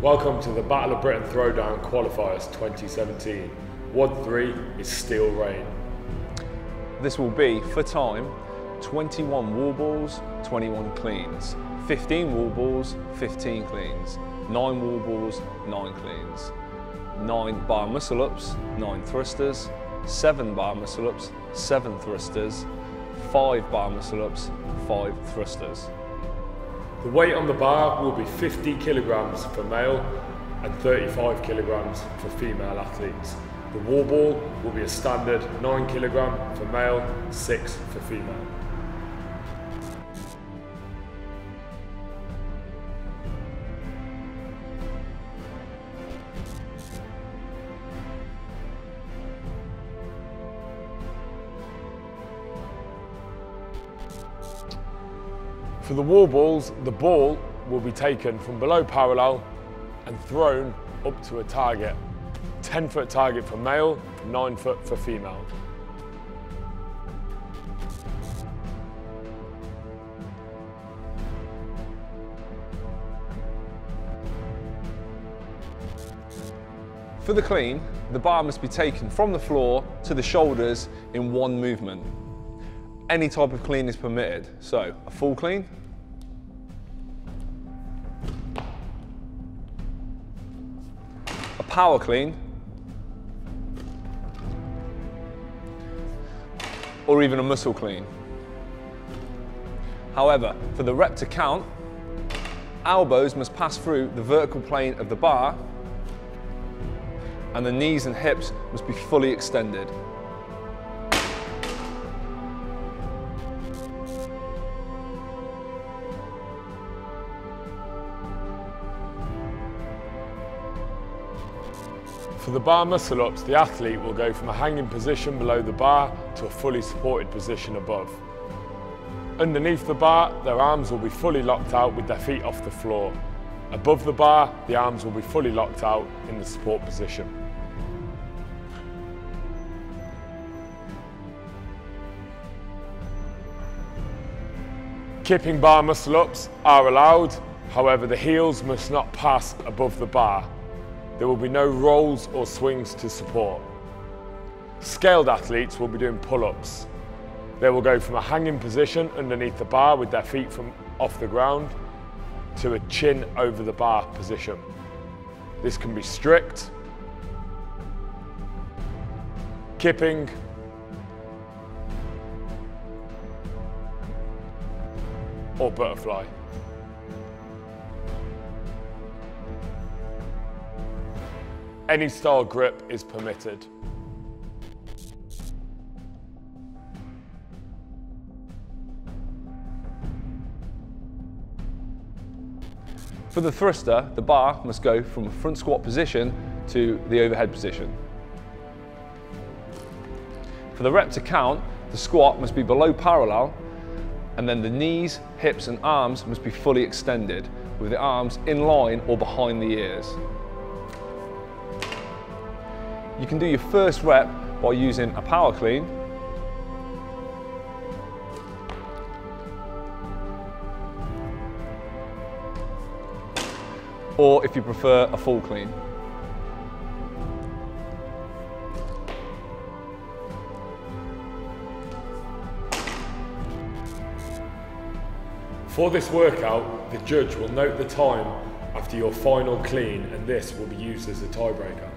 Welcome to the Battle of Britain Throwdown Qualifiers 2017. WOD 3 is Steel Rain. This will be, for time, 21 wall balls, 21 cleans, 15 wall balls, 15 cleans, 9 wall balls, 9 cleans, 9 bar muscle ups, 9 thrusters, 7 bar muscle ups, 7 thrusters, 5 bar muscle ups, 5 thrusters. The weight on the bar will be 50 kilograms for male and 35 kilograms for female athletes. The wall ball will be a standard 9 kilogram for male, 6 for female. For the wall balls, the ball will be taken from below parallel and thrown up to a target. 10-foot target for male, 9-foot for female. For the clean, the bar must be taken from the floor to the shoulders in one movement. Any type of clean is permitted, so a full clean, a power clean, or even a muscle clean. However, for the rep to count, elbows must pass through the vertical plane of the bar and the knees and hips must be fully extended. For the bar muscle ups, the athlete will go from a hanging position below the bar to a fully supported position above. Underneath the bar, their arms will be fully locked out with their feet off the floor. Above the bar, the arms will be fully locked out in the support position. Kipping bar muscle ups are allowed, however the heels must not pass above the bar. There will be no rolls or swings to support. Scaled athletes will be doing pull-ups. They will go from a hanging position underneath the bar with their feet off the ground to a chin over the bar position. This can be strict, kipping, or butterfly. Any style grip is permitted. For the thruster, the bar must go from a front squat position to the overhead position. For the rep to count, the squat must be below parallel, and then the knees, hips and arms must be fully extended, with the arms in line or behind the ears. You can do your first rep by using a power clean, or if you prefer, a full clean. For this workout, the judge will note the time after your final clean, and this will be used as a tiebreaker.